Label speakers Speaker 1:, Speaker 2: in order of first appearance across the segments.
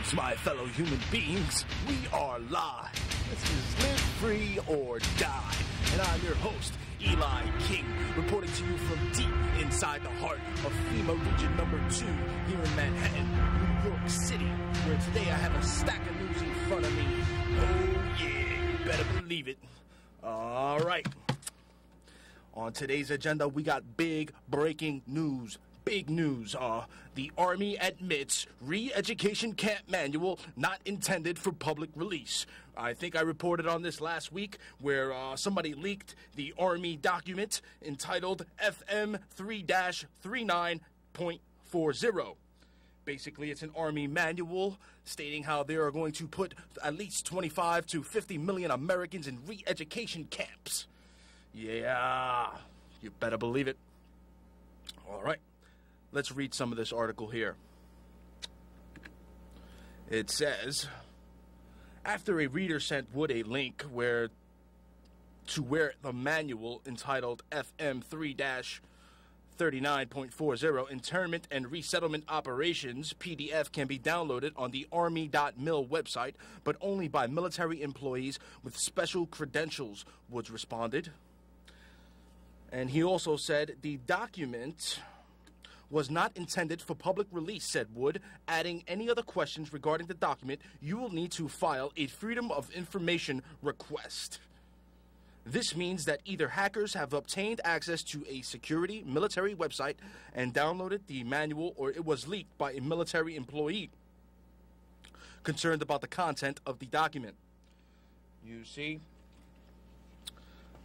Speaker 1: Greetings, my fellow human beings. We are live. This is Live Free or Die. And I'm your host, Eli King, reporting to you from deep inside the heart of FEMA Region Number 2 here in Manhattan, New York City, where today I have a stack of news in front of me. Oh yeah, you better believe it. All right. On today's agenda, we got big breaking news. Big news. The Army admits re-education camp manual not intended for public release. I think I reported on this last week where somebody leaked the Army document entitled FM 3-39.40. Basically, it's an Army manual stating how they are going to put at least 25 to 50 million Americans in re-education camps. Yeah, you better believe it. All right. Let's read some of this article here. It says, after a reader sent Wood a link where the manual entitled FM 3-39.40 Internment and Resettlement Operations PDF can be downloaded on the Army.mil website, but only by military employees with special credentials, Woods responded. And he also said the document was not intended for public release, said Wood, adding any other questions regarding the document, you will need to file a Freedom of Information request. This means that either hackers have obtained access to a security military website and downloaded the manual, or it was leaked by a military employee concerned about the content of the document. You see,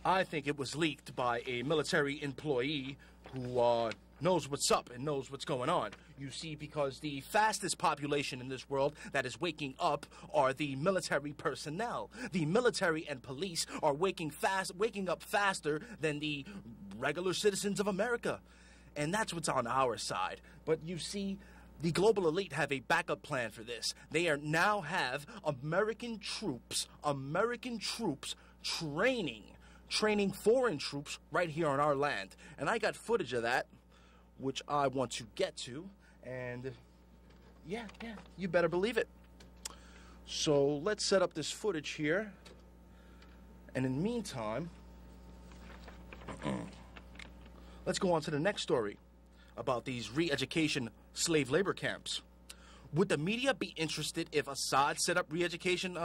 Speaker 1: I think it was leaked by a military employee who knows what's up and knows what's going on. You see, because the fastest population in this world that is waking up are the military personnel. The military and police are waking up faster than the regular citizens of America. And that's what's on our side. But you see, the global elite have a backup plan for this. They now have American troops training foreign troops right here on our land. And I got footage of that, which I want to get to, and yeah, you better believe it. So let's set up this footage here, and in the meantime, let's go on to the next story about these re-education slave labor camps. Would the media be interested if Assad set up re-education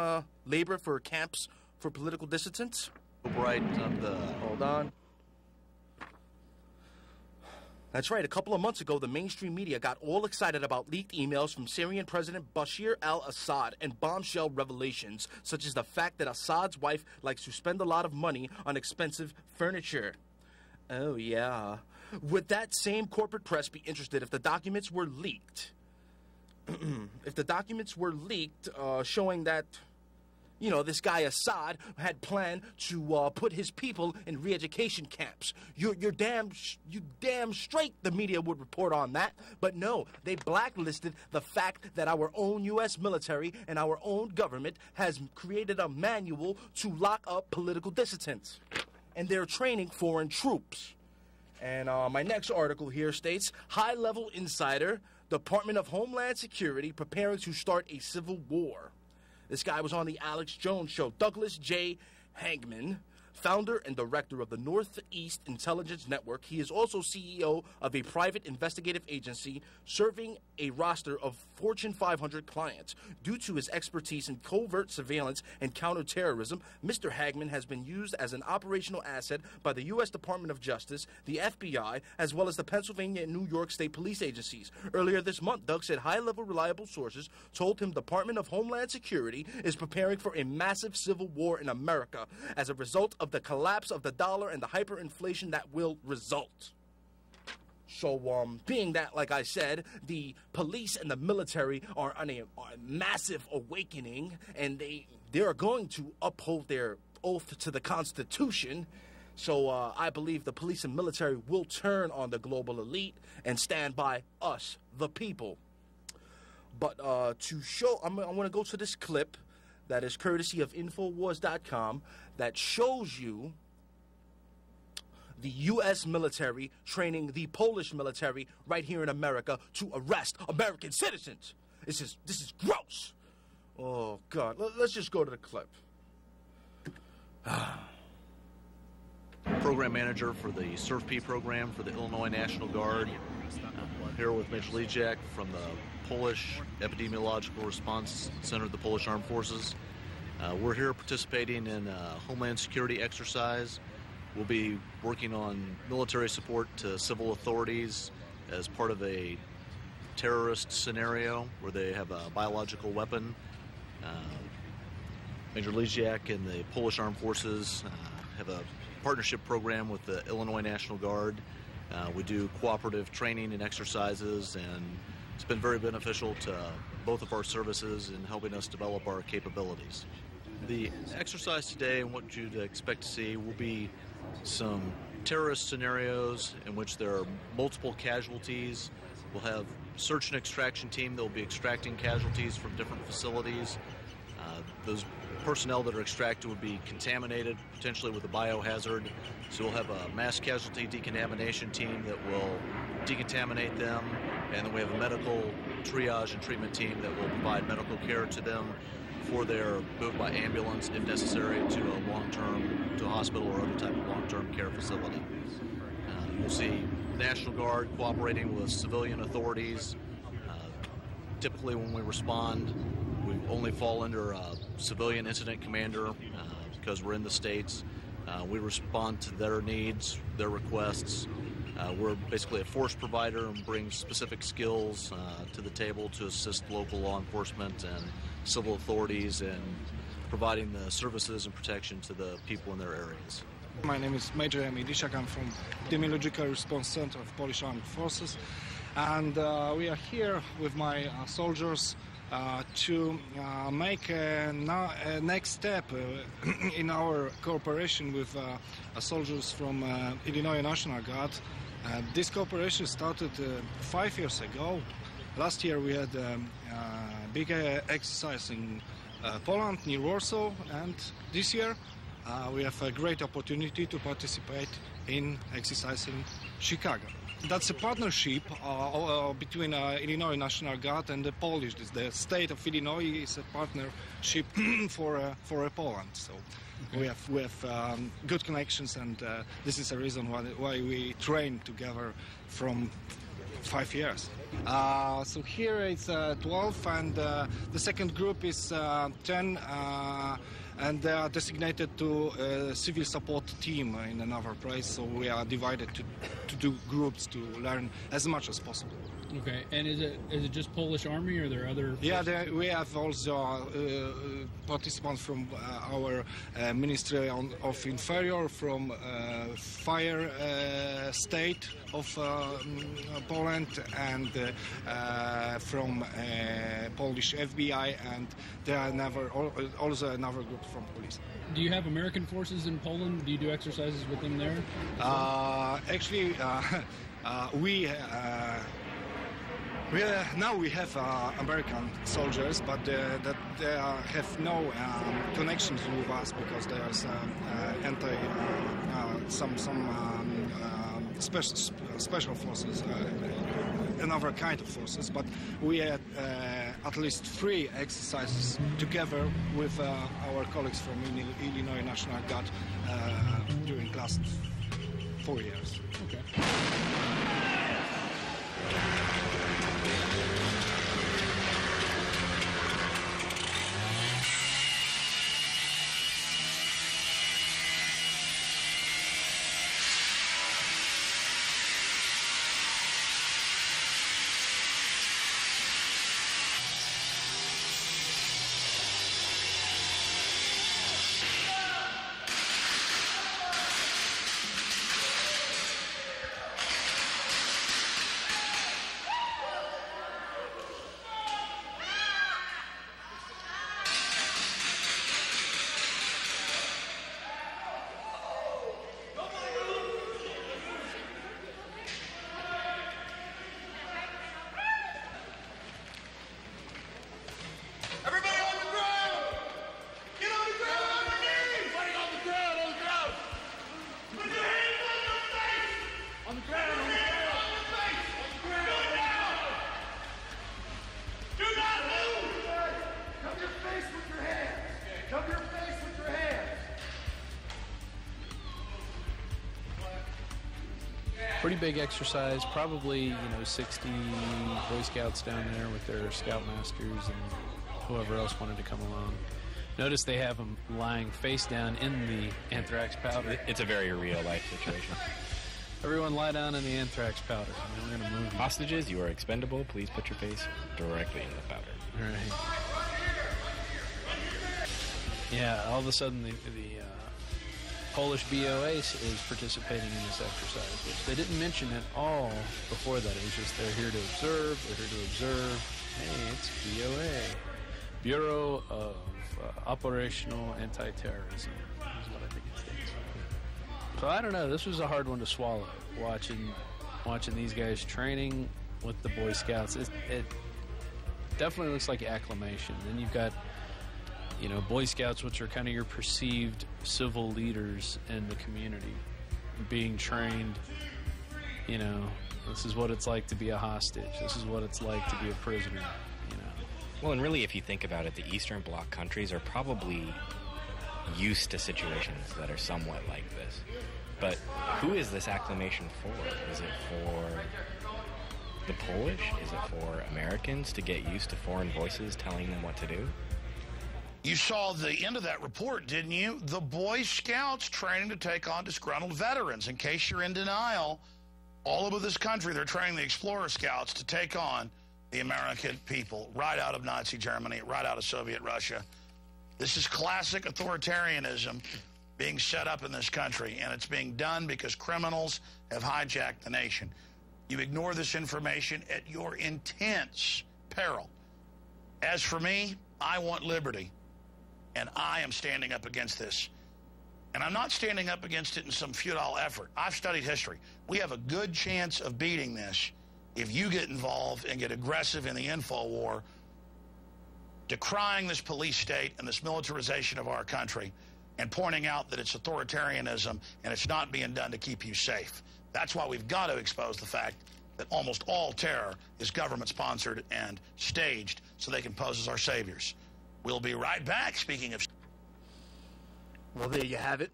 Speaker 1: labor for camps for political dissidents?
Speaker 2: Right on the...
Speaker 1: Hold on. That's right. A couple of months ago, the mainstream media got all excited about leaked emails from Syrian President Bashar al-Assad and bombshell revelations, such as the fact that Assad's wife likes to spend a lot of money on expensive furniture. Oh, yeah. Would that same corporate press be interested if the documents were leaked? If the documents were leaked showing that, you know, this guy Assad had planned to put his people in re-education camps. You damn straight the media would report on that. But no, they blacklisted the fact that our own U.S. military and our own government has created a manual to lock up political dissidents. And they're training foreign troops. And my next article here states, high-level insider, Department of Homeland Security preparing to start a civil war. This guy was on the Alex Jones show. Douglas J. Hagman, founder and director of the Northeast Intelligence Network. He is also CEO of a private investigative agency serving a roster of Fortune 500 clients. Due to his expertise in covert surveillance and counterterrorism, Mr. Hagman has been used as an operational asset by the U.S. Department of Justice, the FBI, as well as the Pennsylvania and New York State police agencies. Earlier this month, Doug said high-level reliable sources told him Department of Homeland Security is preparing for a massive civil war in America as a result of the collapse of the dollar and the hyperinflation that will result. So, being that, like I said, the police and the military are on a massive awakening, and they are going to uphold their oath to the Constitution. So, I believe the police and military will turn on the global elite and stand by us, the people. But to show, I want to go to this clip that is courtesy of Infowars.com that shows you the U.S. military training the Polish military right here in America to arrest American citizens. This is gross. Oh, God. Let's just go to the clip.
Speaker 2: Program manager for the SURF-P program for the Illinois National Guard. Here with Major Lejak from the Polish Epidemiological Response Center of the Polish Armed Forces. We're here participating in a Homeland Security exercise. We'll be working on military support to civil authorities as part of a terrorist scenario where they have a biological weapon. Major Lejak and the Polish Armed Forces have a partnership program with the Illinois National Guard. We do cooperative training and exercises, and it's been very beneficial to both of our services in helping us develop our capabilities. The exercise today and what you'd expect to see will be some terrorist scenarios in which there are multiple casualties. We'll have search and extraction team that will be extracting casualties from different facilities. Those personnel that are extracted would be contaminated, potentially with a biohazard. So we'll have a mass casualty decontamination team that will decontaminate them, and then we have a medical triage and treatment team that will provide medical care to them before they're moved by ambulance, if necessary, to a hospital or other type of long-term care facility. You'll see National Guard cooperating with civilian authorities. Typically when we respond, we only fall under a civilian incident commander because we're in the States. We respond to their needs, their requests. We're basically a force provider and bring specific skills to the table to assist local law enforcement and civil authorities in providing the services and protection to the people in their areas.
Speaker 3: My name is Major Emil Lisiak. I'm from Epidemiological Response Center of Polish Armed Forces, and we are here with my soldiers to make a next step in our cooperation with soldiers from Illinois National Guard. This cooperation started 5 years ago. Last year we had a big exercise in Poland, near Warsaw, and this year we have a great opportunity to participate in exercise in Chicago. That's a partnership between Illinois National Guard and the Polish. The state of Illinois is a partnership for Poland. So okay. we have good connections, and this is a reason why we train together from 5 years. So here it's 12, and the second group is 10. And they are designated to a civil support team in another place, so we are divided to do groups to learn as much as possible.
Speaker 4: Okay, and is it just Polish Army, or are there other forces?
Speaker 3: Yeah, we have also participants from our Ministry of Interior, from Fire State of Poland, and from Polish FBI, and there are also another group from police.
Speaker 4: Do you have American forces in Poland? Do you do exercises with them there?
Speaker 3: Actually, now we have American soldiers, but that they have no connections with us because there's special forces, another kind of forces. But we had at least 3 exercises together with our colleagues from Illinois National Guard during the last 4 years.
Speaker 4: Okay. Pretty big exercise. Probably 60 Boy Scouts down there with their Scoutmasters and whoever else wanted to come along. Notice they have them lying face down in the anthrax powder.
Speaker 5: It's a very real-life situation.
Speaker 4: Everyone lie down in the anthrax powder. We're going to move you.
Speaker 5: Hostages, you are expendable. Please put your face directly in the powder.
Speaker 4: Right. Yeah, all of a sudden the Polish BOA is participating in this exercise, which they didn't mention at all before that. It was just they're here to observe, Hey, it's BOA. Bureau of Operational Anti-Terrorism is what I think it stands for. So I don't know. This was a hard one to swallow, watching these guys training with the Boy Scouts. It definitely looks like acclimation. Then you've got Boy Scouts, which are kind of your perceived civil leaders in the community, being trained. This is what it's like to be a hostage. This is what it's like to be a prisoner.
Speaker 5: Well, and really, if you think about it, the Eastern Bloc countries are probably used to situations that are somewhat like this. But who is this acclimation for? Is it for the Polish? Is it for Americans to get used to foreign voices telling them what to do?
Speaker 6: You saw the end of that report, didn't you? The Boy Scouts training to take on disgruntled veterans. In case you're in denial, all over this country, they're training the Explorer Scouts to take on the American people, right out of Nazi Germany, right out of Soviet Russia. This is classic authoritarianism being set up in this country, and it's being done because criminals have hijacked the nation. You ignore this information at your intense peril. As for me, I want liberty, and I am standing up against this. And I'm not standing up against it in some futile effort. I've studied history. We have a good chance of beating this if you get involved and get aggressive in the info war, decrying this police state and this militarization of our country and pointing out that it's authoritarianism and it's not being done to keep you safe. That's why we've got to expose the fact that almost all terror is government-sponsored and staged so they can pose as our saviors. We'll be right back, speaking of...
Speaker 1: Well, there you have it.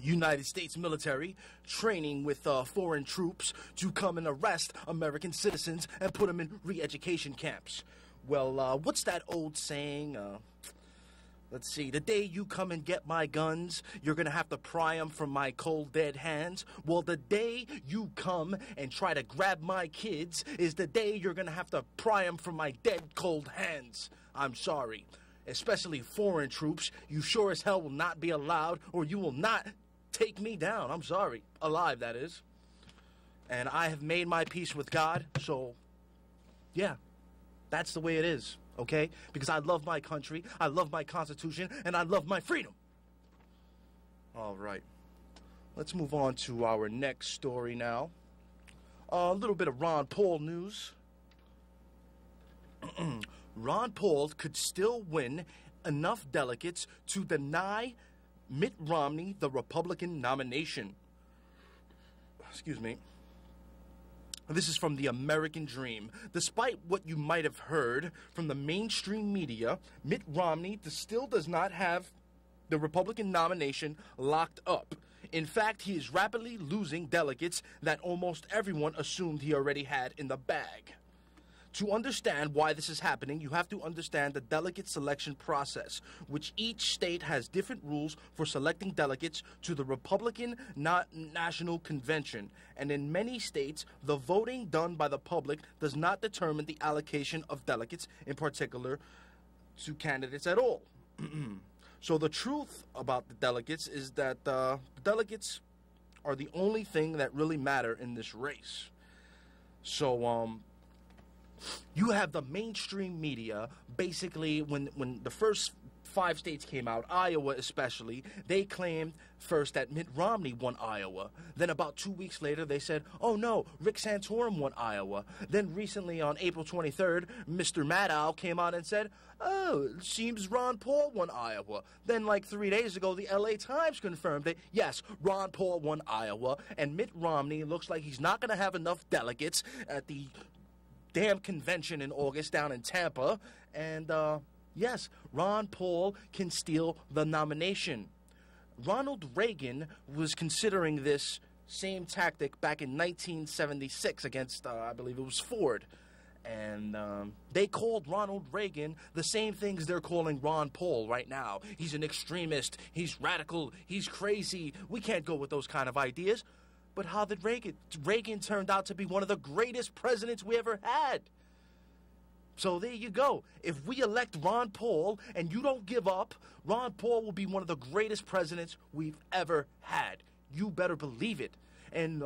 Speaker 1: United States military training with foreign troops to come and arrest American citizens and put them in re-education camps. Well, what's that old saying? Let's see. The day you come and get my guns, you're going to have to pry them from my cold, dead hands. Well, the day you come and try to grab my kids is the day you're going to have to pry them from my dead, cold hands. I'm sorry. Especially foreign troops, you sure as hell will not be allowed, or you will not take me down. I'm sorry. Alive, that is. And I have made my peace with God, so, yeah, that's the way it is, okay? Because I love my country, I love my Constitution, and I love my freedom. All right. Let's move on to our next story now. A little bit of Ron Paul news. Ron Paul could still win enough delegates to deny Mitt Romney the Republican nomination. Excuse me. This is from the American Dream. Despite what you might have heard from the mainstream media, Mitt Romney still does not have the Republican nomination locked up. In fact, he is rapidly losing delegates that almost everyone assumed he already had in the bag. To understand why this is happening, you have to understand the delegate selection process, which each state has different rules for selecting delegates to the Republican National Convention. And in many states, the voting done by the public does not determine the allocation of delegates, in particular to candidates at all. So the truth about the delegates is that the delegates are the only thing that really matter in this race. So, you have the mainstream media, basically, when the first 5 states came out, Iowa especially, they claimed first that Mitt Romney won Iowa. Then about 2 weeks later, they said, oh no, Rick Santorum won Iowa. Then recently on April 23rd, Mr. Maddow came out and said, oh, it seems Ron Paul won Iowa. Then like 3 days ago, the LA Times confirmed that, yes, Ron Paul won Iowa, and Mitt Romney looks like he's not going to have enough delegates at the damn convention in August down in Tampa, and yes, Ron Paul can steal the nomination. Ronald Reagan was considering this same tactic back in 1976 against, I believe it was Ford. And they called Ronald Reagan the same things they're calling Ron Paul right now. He's an extremist. He's radical. He's crazy. We can't go with those kind of ideas. But how did Reagan? Reagan turned out to be one of the greatest presidents we ever had. So there you go. If we elect Ron Paul and you don't give up, Ron Paul will be one of the greatest presidents we've ever had. You better believe it. And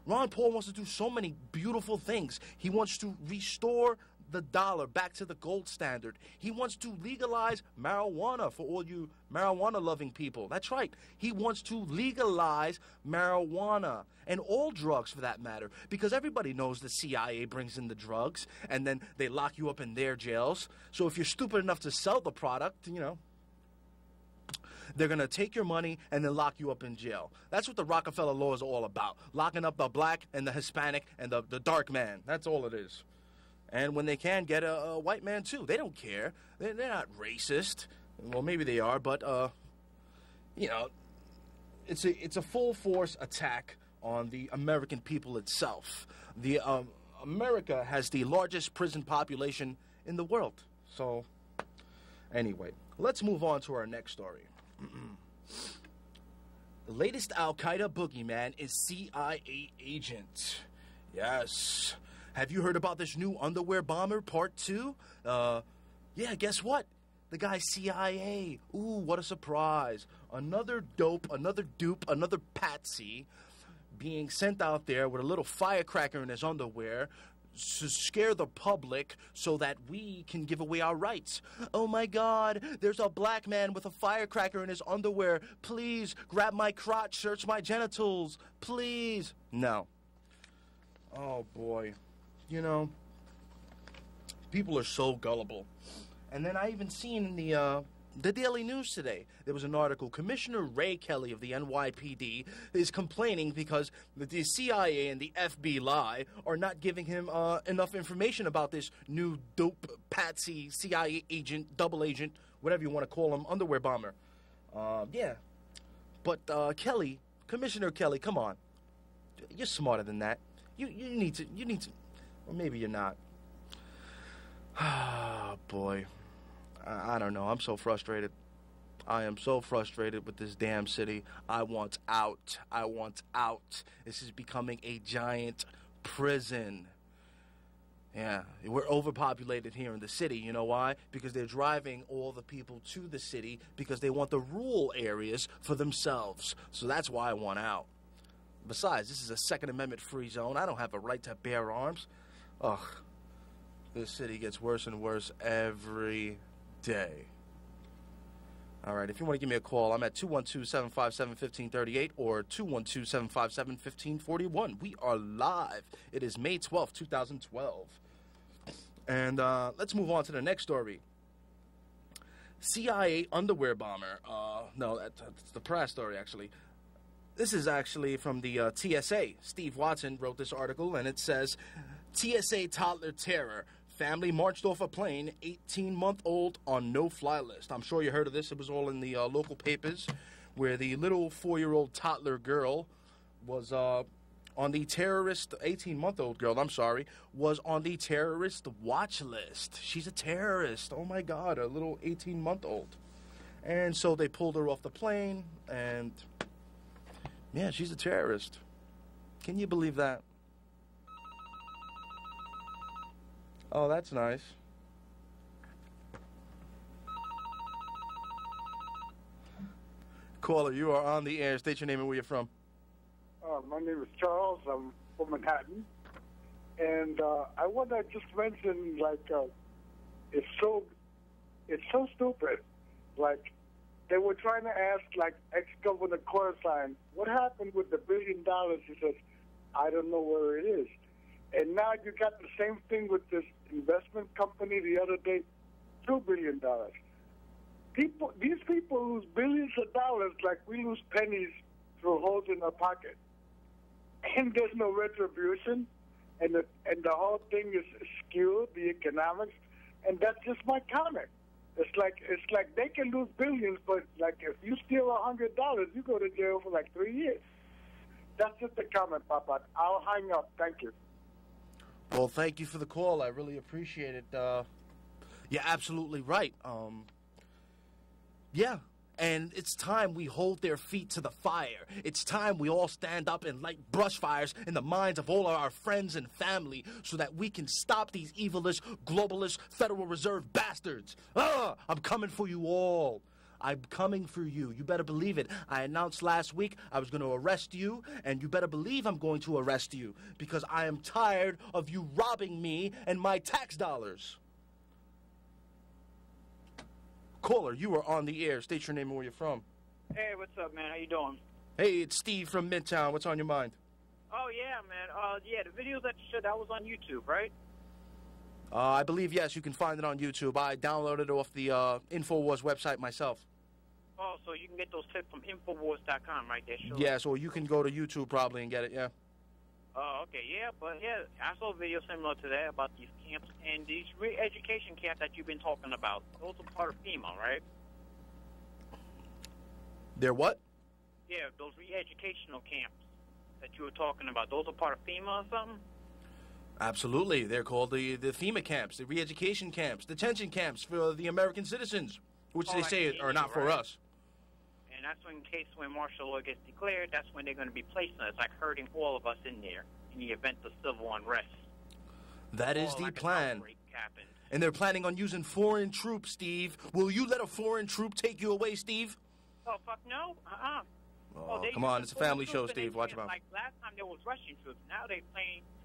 Speaker 1: Ron Paul wants to do so many beautiful things. He wants to restore the dollar back to the gold standard. He wants to legalize marijuana for all you marijuana-loving people. That's right. He wants to legalize marijuana and all drugs for that matter, because everybody knows the CIA brings in the drugs and then they lock you up in their jails. So if you're stupid enough to sell the product, you know, they're going to take your money and then lock you up in jail. That's what the Rockefeller law is all about. Locking up the black and the Hispanic and the dark man. That's all it is. And when they can, get a white man, too. They don't care. They're not racist. Well, maybe they are, but, you know, it's a full-force attack on the American people itself. America has the largest prison population in the world. So, anyway, let's move on to our next story. The latest Al-Qaeda boogeyman is CIA agent. Yes. Have you heard about this new underwear bomber, part 2? Yeah, guess what? The guy's CIA. Ooh, what a surprise. Another dope, another dupe, another patsy being sent out there with a little firecracker in his underwear to scare the public so that we can give away our rights. Oh my God, there's a black man with a firecracker in his underwear. Please grab my crotch, search my genitals. Please. No. Oh boy. You know, people are so gullible. And then I even seen in the Daily News today, there was an article. Commissioner Ray Kelly of the NYPD is complaining because the CIA and the FBI are not giving him enough information about this new dope patsy CIA agent, double agent, whatever you want to call him, underwear bomber. Yeah. But Kelly, Commissioner Kelly, come on. You're smarter than that. You need to, or maybe you're not. Ah, boy. I don't know. I'm so frustrated. I am so frustrated with this damn city. I want out. I want out. This is becoming a giant prison. Yeah, we're overpopulated here in the city. You know why? Because they're driving all the people to the city because they want the rural areas for themselves. So that's why I want out. Besides, this is a Second Amendment free zone. I don't have a right to bear arms. Ugh. This city gets worse and worse every day. All right, if you want to give me a call, I'm at 212-757-1538 or 212-757-1541. We are live. It is May 12th, 2012. And let's move on to the next story. CIA underwear bomber. No, that's the press story, actually. This is actually from the TSA. Steve Watson wrote this article, and it says, TSA toddler terror. Family marched off a plane, 18-month-old on no-fly list. I'm sure you heard of this. It was all in the local papers, where the little 4-year-old toddler girl was on the terrorist, 18-month-old girl, I'm sorry, was on the terrorist watch list. She's a terrorist. Oh, my God, a little 18-month-old. And so they pulled her off the plane, and, yeah, she's a terrorist. Can you believe that? Oh, that's nice. Caller, you are on the air. State your name and where you're from.
Speaker 7: My name is Charles. I'm from Manhattan. And I want to just mention, like, it's so stupid. Like, they were trying to ask, like, ex-Governor Corzine, what happened with the $1 billion? He says, I don't know where it is. And now you got the same thing with this investment company the other day, $2 billion. These people lose billions of dollars like we lose pennies through holes in our pocket. And there's no retribution, and the whole thing is skewed, the economics, and that's just my comment. It's like they can lose billions, but like if you steal $100, you go to jail for like 3 years. That's just a comment, Papa. I'll hang up. Thank you.
Speaker 1: Well, thank you for the call. I really appreciate it. You're absolutely right. Yeah. And it's time we hold their feet to the fire. It's time we all stand up and light brush fires in the minds of all of our friends and family so that we can stop these evilist, globalist, Federal Reserve bastards. I'm coming for you all. I'm coming for you. You better believe it. I announced last week I was going to arrest you, and you better believe I'm going to arrest you because I am tired of you robbing me and my tax dollars. Caller, you are on the air. State your name and where you're from.
Speaker 8: Hey, what's up, man? How you doing?
Speaker 1: Hey, it's Steve from Midtown. What's on your mind?
Speaker 8: Oh, yeah, man. Yeah, the videos that you showed, that was on YouTube, right?
Speaker 1: I believe, yes, you can find it on YouTube. I downloaded it off the InfoWars website myself.
Speaker 8: Oh, so you can get those tips from Infowars.com, right there? Sure.
Speaker 1: Yes, or you can go to YouTube probably and get it, yeah.
Speaker 8: Oh, okay, yeah, but yeah, I saw a video similar to that about these camps and these re-education camps that you've been talking about. Those are part of FEMA, right?
Speaker 1: They're what?
Speaker 8: Yeah, those re-educational camps that you were talking about. Those are part of FEMA or something?
Speaker 1: Absolutely. They're called the FEMA camps, the re-education camps, detention camps for the American citizens, which they say are not for us.
Speaker 8: And that's in case when martial law gets declared, that's when they're going to be placing us, like herding all of us in there in the event of civil unrest.
Speaker 1: That is the plan. And they're planning on using foreign troops, Steve. Will you let a foreign troop take you away, Steve?
Speaker 8: Oh, fuck no.
Speaker 1: Oh, come on. It's a family show, Steve. Watch them out.
Speaker 8: Like last time there was Russian troops. Now they're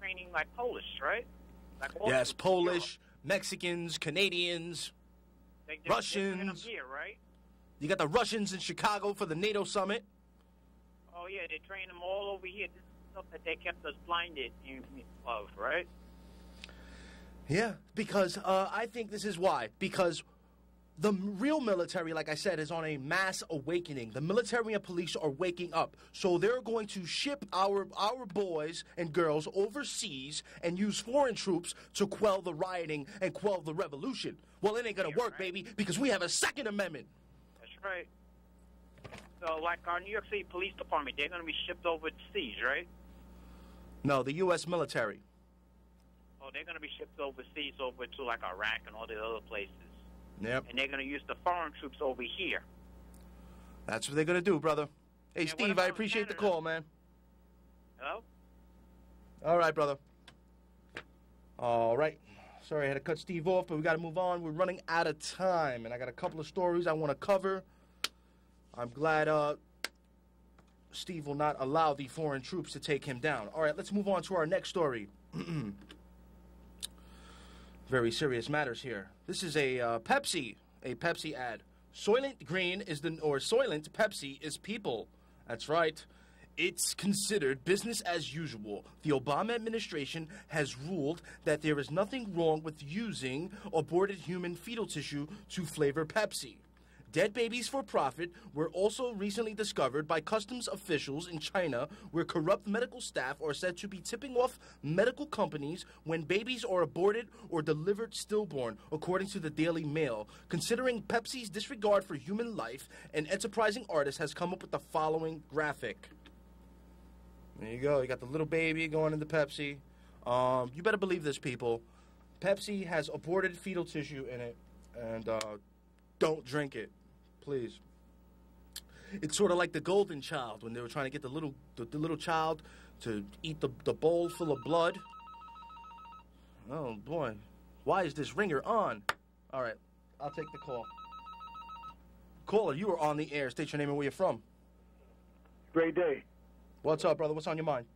Speaker 8: training like Polish, right? Like
Speaker 1: yes, Polish, Mexicans, Canadians, Russians.
Speaker 8: Here, right?
Speaker 1: You got the Russians in Chicago for the NATO summit.
Speaker 8: Oh, yeah, they train them all over here. This is stuff that they kept us blinded of, right?
Speaker 1: Yeah, because I think this is why. Because the real military, like I said, is on a mass awakening. The military and police are waking up. So they're going to ship our boys and girls overseas and use foreign troops to quell the rioting and quell the revolution. Well, it ain't going to work, baby, because we have a Second Amendment.
Speaker 8: Right. So, like our New York City Police Department, they're going to be shipped overseas, right?
Speaker 1: No, the U.S. military.
Speaker 8: Oh, they're going to be shipped overseas over to, like, Iraq and all the other places.
Speaker 1: Yep.
Speaker 8: And they're going to use the foreign troops over here.
Speaker 1: That's what they're going to do, brother. Hey,
Speaker 8: and
Speaker 1: Steve, I appreciate the call, man.
Speaker 8: Hello?
Speaker 1: All right, brother. All right. Sorry, I had to cut Steve off, but we got to move on. We're running out of time, and I got a couple of stories I want to cover. I'm glad Steve will not allow the foreign troops to take him down. All right, let's move on to our next story. Very serious matters here. This is a Pepsi ad. Soylent Green is Soylent Pepsi is people. That's right. It's considered business as usual. The Obama administration has ruled that there is nothing wrong with using aborted human fetal tissue to flavor Pepsi. Dead babies for profit were also recently discovered by customs officials in China, where corrupt medical staff are said to be tipping off medical companies when babies are aborted or delivered stillborn, according to the Daily Mail. Considering Pepsi's disregard for human life, an enterprising artist has come up with the following graphic. There you go. You got the little baby going into Pepsi. You better believe this, people. Pepsi has aborted fetal tissue in it, and don't drink it, please. It's sort of like the Golden Child when they were trying to get the little child to eat the bowl full of blood. Oh boy, why is this ringer on? All right, I'll take the call. Caller, you are on the air. State your name and where you're from.
Speaker 9: Great day.
Speaker 1: What's up, brother? What's on your mind?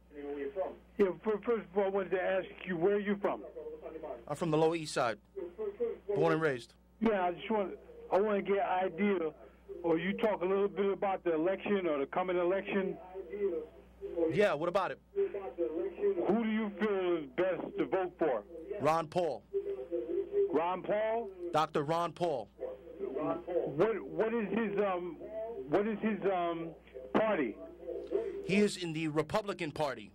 Speaker 9: Yeah, first of all, I wanted to ask you, where are you from?
Speaker 1: I'm from the Lower East Side. Born and raised.
Speaker 9: Yeah, I want to get an idea, or you talk a little bit about the election or the coming election.
Speaker 1: Yeah, what about it?
Speaker 9: Who do you feel is best to vote for?
Speaker 1: Ron Paul.
Speaker 9: Ron Paul?
Speaker 1: Dr. Ron Paul.
Speaker 9: What is his party?
Speaker 1: He is in the Republican Party.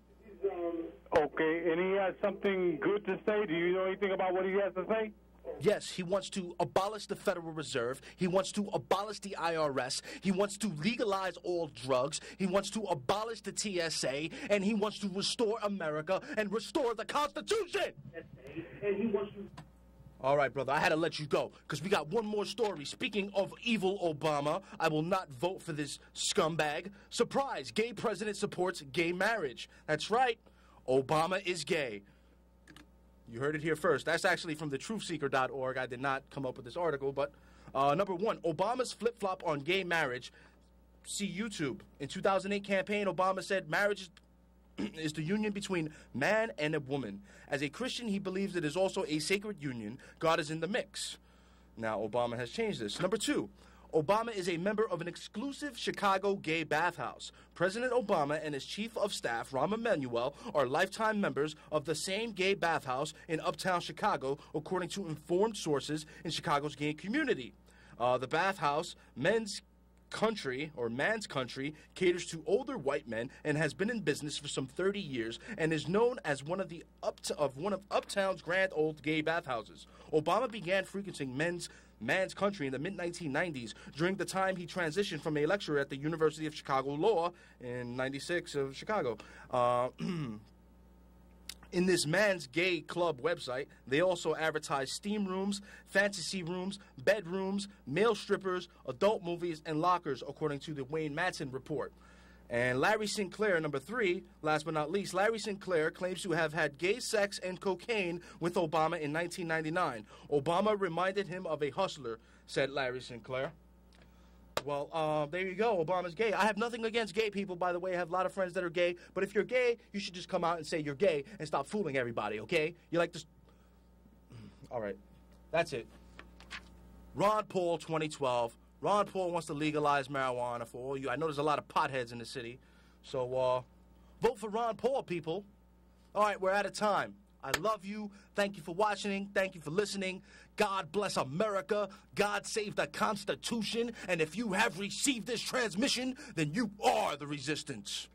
Speaker 9: Okay, and he has something good to say. Do you know anything about what he has to say?
Speaker 1: Yes, he wants to abolish the Federal Reserve. He wants to abolish the IRS. He wants to legalize all drugs. He wants to abolish the TSA. And he wants to restore America and restore the Constitution. And he wants to... All right, brother, I had to let you go because we got one more story. Speaking of evil Obama, I will not vote for this scumbag. Surprise, gay president supports gay marriage. That's right, Obama is gay. You heard it here first. That's actually from thetruthseeker.org. I did not come up with this article, but number one, Obama's flip-flop on gay marriage. See YouTube. In 2008 campaign, Obama said marriage is the union between man and a woman. As a Christian, he believes it is also a sacred union. God is in the mix. Now, Obama has changed this. Number two, Obama is a member of an exclusive Chicago gay bathhouse. President Obama and his chief of staff, Rahm Emanuel, are lifetime members of the same gay bathhouse in uptown Chicago, according to informed sources in Chicago's gay community. The bathhouse, Man's Country, caters to older white men and has been in business for some 30 years and is known as one of Uptown's grand old gay bathhouses. Obama began frequenting Man's Country in the mid-1990s during the time he transitioned from a lecturer at the University of Chicago Law in 96 of Chicago. In this Man's Gay Club website, they also advertise steam rooms, fantasy rooms, bedrooms, male strippers, adult movies, and lockers, according to the Wayne Madsen report. And Larry Sinclair, number three, last but not least, Larry Sinclair claims to have had gay sex and cocaine with Obama in 1999. Obama reminded him of a hustler, said Larry Sinclair. Well, there you go. Obama's gay. I have nothing against gay people, by the way. I have a lot of friends that are gay. But if you're gay, you should just come out and say you're gay and stop fooling everybody, okay? You like this? All right. That's it. Ron Paul, 2012. Ron Paul wants to legalize marijuana for all you. I know there's a lot of potheads in the city. So, vote for Ron Paul, people. All right, we're out of time. I love you. Thank you for watching. Thank you for listening. God bless America. God save the Constitution. And if you have received this transmission, then you are the resistance.